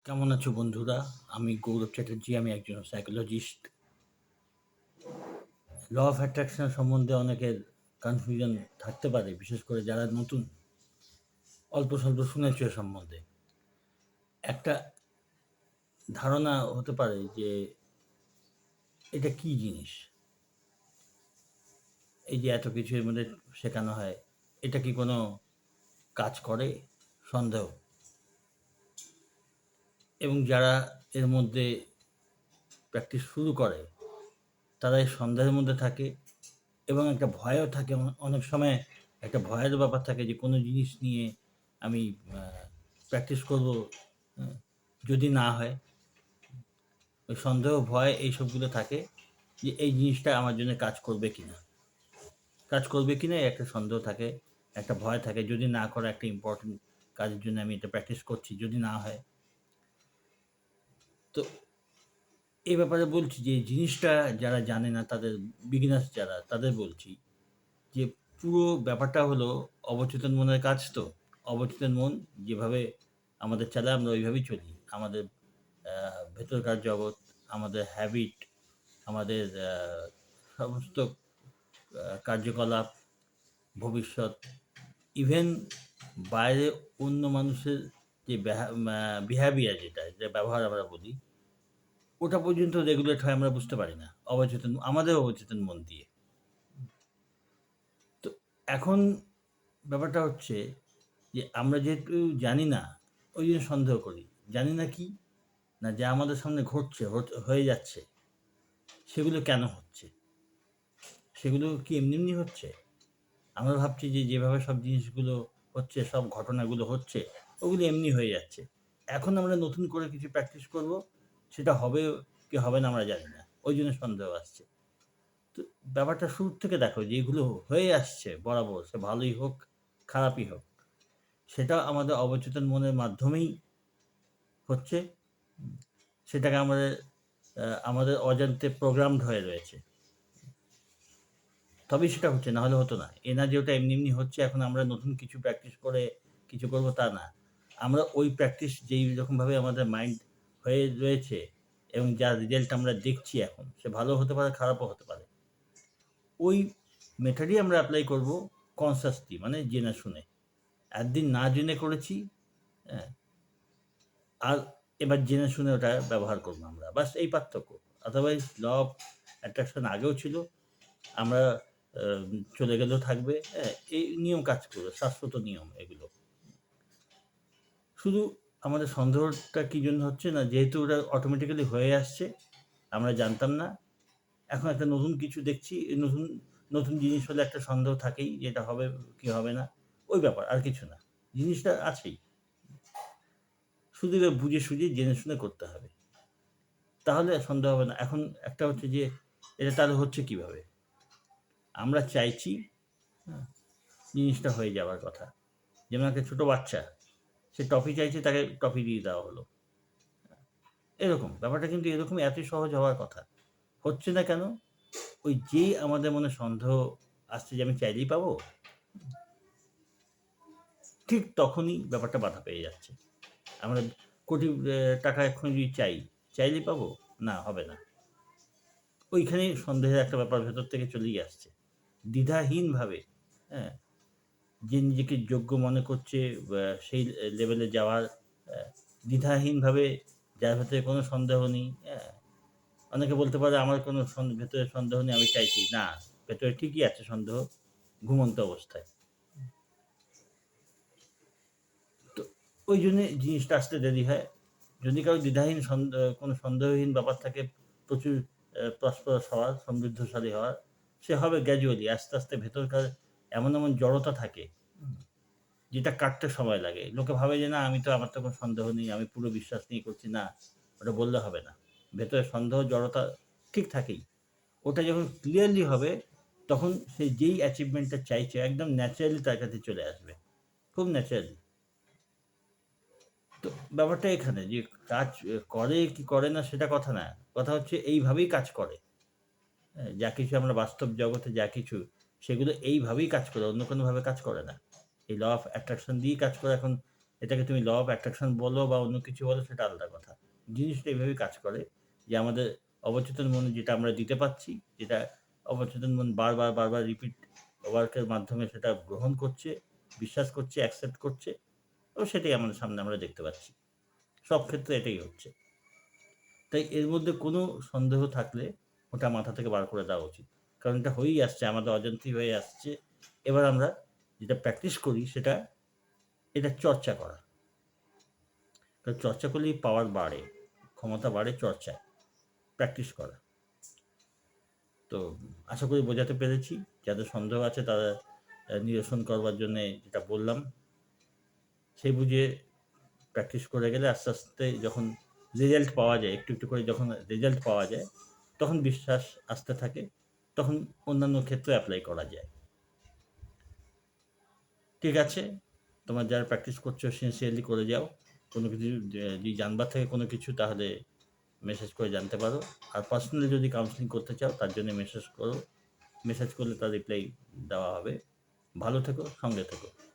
কেমন আছো বন্ধুরা? আমি গৌরব চ্যাটার্জি। আমি একজন সাইকোলজিস্ট। ল অফ অ্যাট্রাকশন সম্বন্ধে অনেকের কনফিউশন থাকতে পারে, বিশেষ করে যারা নতুন, অল্প স্বল্প শুনেছো এ সম্বন্ধে। একটা ধারণা হতে পারে যে এটা কী জিনিস? এই যে এত কিছু এর মধ্যে শেখানো হয়, এটা কি কোনো কাজ করে? সন্দেহ। এবং যারা এর মধ্যে প্র্যাকটিস শুরু করে, তারা এই সন্দেহের মধ্যে থাকে এবং একটা ভয়ও থাকে। অনেক সময় একটা ভয়ের ব্যাপার থাকে যে কোনো জিনিস নিয়ে আমি প্র্যাকটিস করবো, হ্যাঁ, যদি না হয়। ওই সন্দেহ, ভয় এইসবগুলো থাকে যে এই জিনিসটা আমার জন্য কাজ করবে কি না, কাজ করবে কি না, এই একটা সন্দেহ থাকে, একটা ভয় থাকে। যদি না করে, একটা ইম্পর্টেন্ট কাজের জন্য আমি এটা প্র্যাকটিস করছি, যদি না হয়। তো এই ব্যাপারে বলছি যে এই জিনিসটা যারা জানে না, তাদের, বিগিনার্স যারা, তাদের বলছি যে পুরো ব্যাপারটা হলো অবচেতন মনের কাজ তো। অবচেতন মন যেভাবে আমাদের চালায়, আমরা ওইভাবেই চলি। আমাদের ভেতরকার জগৎ, আমাদের হ্যাবিট, আমাদের সমস্ত কার্যকলাপ, ভবিষ্যৎ, ইভেন বাইরে অন্য মানুষের যে বিহেভিয়ার, যেটা যে ব্যবহার আমরা বলি, ওটা পর্যন্ত রেগুলেট হয় আমরা বুঝতে পারি না, অবচেতন, আমাদের অবচেতন মন দিয়ে। তো এখন ব্যাপারটা হচ্ছে যে আমরা যেহেতু জানি না, ওই জন্য সন্দেহ করি। জানি না কি? না, যা আমাদের সামনে ঘটছে, হয়ে যাচ্ছে, সেগুলো কেন হচ্ছে? সেগুলো কি এমনি এমনি হচ্ছে? আমরা ভাবছি যে যেভাবে সব জিনিসগুলো হচ্ছে, সব ঘটনাগুলো হচ্ছে, ওগুলো এমনি হয়ে যাচ্ছে। এখন আমরা নতুন করে কিছু প্র্যাকটিস করব, সেটা হবে কি হবে না আমরা জানি না। ওই জন্য সন্দেহ আসছে। তো ব্যাপারটা শুরুর থেকে দেখো, যেগুলো হয়ে আসছে বরাবর, সে ভালোই হোক, খারাপই হোক, সেটা আমাদের অবচেতন মনের মাধ্যমেই হচ্ছে। সেটাকে আমাদের আমাদের অজান্তে প্রোগ্রামড হয়ে রয়েছে। তবেই সেটা হচ্ছে, না হলে হতো না। এ না যে ওটা এমনি এমনি হচ্ছে, এখন আমরা নতুন কিছু প্র্যাকটিস করে কিছু করব, তা না। আমরা ওই প্র্যাকটিস যেই রকমভাবে আমাদের মাইন্ড হয়ে রয়েছে এবং যার রেজাল্ট আমরা দেখছি এখন, সে ভালো হতে পারে, খারাপও হতে পারে। ওই মেথডই আমরা অ্যাপ্লাই করব কনসাসলি, মানে জেনে শুনে। একদিন না জেনে করেছি, হ্যাঁ, আর এবার জেনে শুনে ওটা ব্যবহার করবো আমরা। বাস এই পার্থক্য। আদারওয়াইজ ল অফ অ্যাট্রাকশন আগেও ছিল, আমরা আ চলে গেলেও থাকবে। হ্যাঁ? এই নিয়ম কাজ করবে, শাশ্বত নিয়ম এগুলো। শুধু আমাদের সন্দেহটা কি জন্য হচ্ছে না, যেহেতু ওটা অটোমেটিক্যালি হয়ে আসছে, আমরা জানতাম না। এখন একটা নতুন কিছু দেখছি, নতুন, নতুন জিনিস হলে একটা সন্দেহ থাকেই যে এটা হবে কি হবে না। ওই ব্যাপার, আর কিছু না। জিনিসটা আছেই। শুধু এবার বুঝে সুঝে জেনে শুনে করতে হবে। তাহলে সন্দেহ হবে না। এখন একটা হচ্ছে যে এটা তাহলে হচ্ছে কিভাবে? আমরা চাইছি, হ্যাঁ, জিনিসটা হয়ে যাওয়ার কথা। যেমন একটা ছোট বাচ্চা, সে টফি চাইছে, তাকে টফি দিয়ে দেওয়া হলো। এরকম ব্যাপারটা, কিন্তু এরকম এতই সহজ হওয়ার কথা। হচ্ছে না কেন? ওই যেই আমাদের মনে সন্দেহ আসছে যে আমি চাইলেই পাবো, ঠিক তখনই ব্যাপারটা বাধা পেয়ে যাচ্ছে। আমরা কোটি টাকা এক্ষুনি যদি চাই, চাইলেই পাবো? না, হবে না। ওইখানেই সন্দেহের একটা ব্যাপার ভেতর থেকে চলেই আসছে। দ্বিধাহীনভাবে, হ্যাঁ, যে নিজেকে যোগ্য মনে করছে সেই লেভেলে যাওয়ার, অ্যা দ্বিধাহীনভাবে, যার ভেতরে কোনো সন্দেহ নেই, হ্যাঁ? অনেকে বলতে পারে আমার কোনো ভেতরে সন্দেহ নেই, আমি চাইছি। না, ভেতরে ঠিকই আছে সন্দেহ, ঘুমন্ত অবস্থায়। তো ওইজন্যে জিনিসটা আসতে দেরি হয়। যদি কারো দ্বিধাহীন কোনো সন্দেহহীন ব্যাপার থাকে, প্রচুর প্রসপারাস হওয়ার, সমৃদ্ধশালী হওয়ার, সে হবে গ্র্যাজুয়ালি, আস্তে, আস্তে। ভেতরকার এমন, এমন জড়তা থাকে, যেটা কাটতে সময় লাগে। লোকে ভাবে যে না, আমি তো, আমার তো কোনো সন্দেহ নেই, আমি পুরো বিশ্বাস নিয়ে করছি। না, ওটা বললে হবে না। ভেতরে সন্দেহ, জড়তা ঠিক থাকেই। ওটা যখন ক্লিয়ারলি হবে, তখন সে যেই অ্যাচিভমেন্টটা চাইছে, একদম ন্যাচারালি তার কাছে চলে আসবে। খুব ন্যাচারালি। তো ব্যাপারটা এখানে যে কাজ করে কি করে না সেটা কথা না। কথা হচ্ছে এইভাবেই কাজ করে। হ্যাঁ? যা কিছু আমরা বাস্তব জগতে যা কিছু, সেগুলো এইভাবেই কাজ করে, অন্য কোনোভাবে কাজ করে না। এই ল অফ অ্যাট্রাকশন দিয়েই কাজ করে। এখন এটাকে তুমি ল অফ অ্যাট্রাকশন বলো বা অন্য কিছু বলো, সেটা আলাদা কথা। জিনিসটা এভাবেই কাজ করে যে আমাদের অবচেতন মনে যেটা আমরা দিতে পারছি, যেটা অবচেতন মন বারবার রিপিট ওয়ার্কের মাধ্যমে সেটা গ্রহণ করছে, বিশ্বাস করছে, অ্যাকসেপ্ট করছে এবং সেটাই আমাদের সামনে আমরা দেখতে পাচ্ছি। সব ক্ষেত্রে এটাই হচ্ছে। তাই এর মধ্যে কোনো সন্দেহ থাকলে ওটা মাথা থেকে বার করে দেওয়া উচিত। কারণ এটা হয়েই আসছে, আমাদের অজান্তেই হয়ে আসছে। এবার আমরা যেটা প্র্যাকটিস করি সেটা এটা চর্চা করা। কারণ চর্চা করলেই পাওয়ার বাড়ে, ক্ষমতা বাড়ে চর্চায়, প্র্যাকটিস করা। তো আশা করি বোঝাতে পেরেছি। যাদের সন্দেহ আছে তারা নিরসন করবার জন্যে যেটা বললাম, সেই বুঝে প্র্যাকটিস করে গেলে আস্তে, আস্তে যখন রেজাল্ট পাওয়া যায়, একটু করে যখন রেজাল্ট পাওয়া যায়, তখন বিশ্বাস আসতে থাকে। তখন অন্যান্য ক্ষেত্রে এপ্লাই করা যায়। ঠিক আছে? তোমরা যারা প্র্যাকটিস করছো সিনসিয়ারলি করে যাও। কোনো কিছু যদি জানবার থাকে কোনো কিছু, তাহলে মেসেজ করে জানতে পারো। আর পার্সোনালি যদি কাউন্সেলিং করতে চাও তার জন্য মেসেজ করো। মেসেজ করলে তার রিপ্লাই দেওয়া হবে। ভালো থেকো, সঙ্গে থেকো।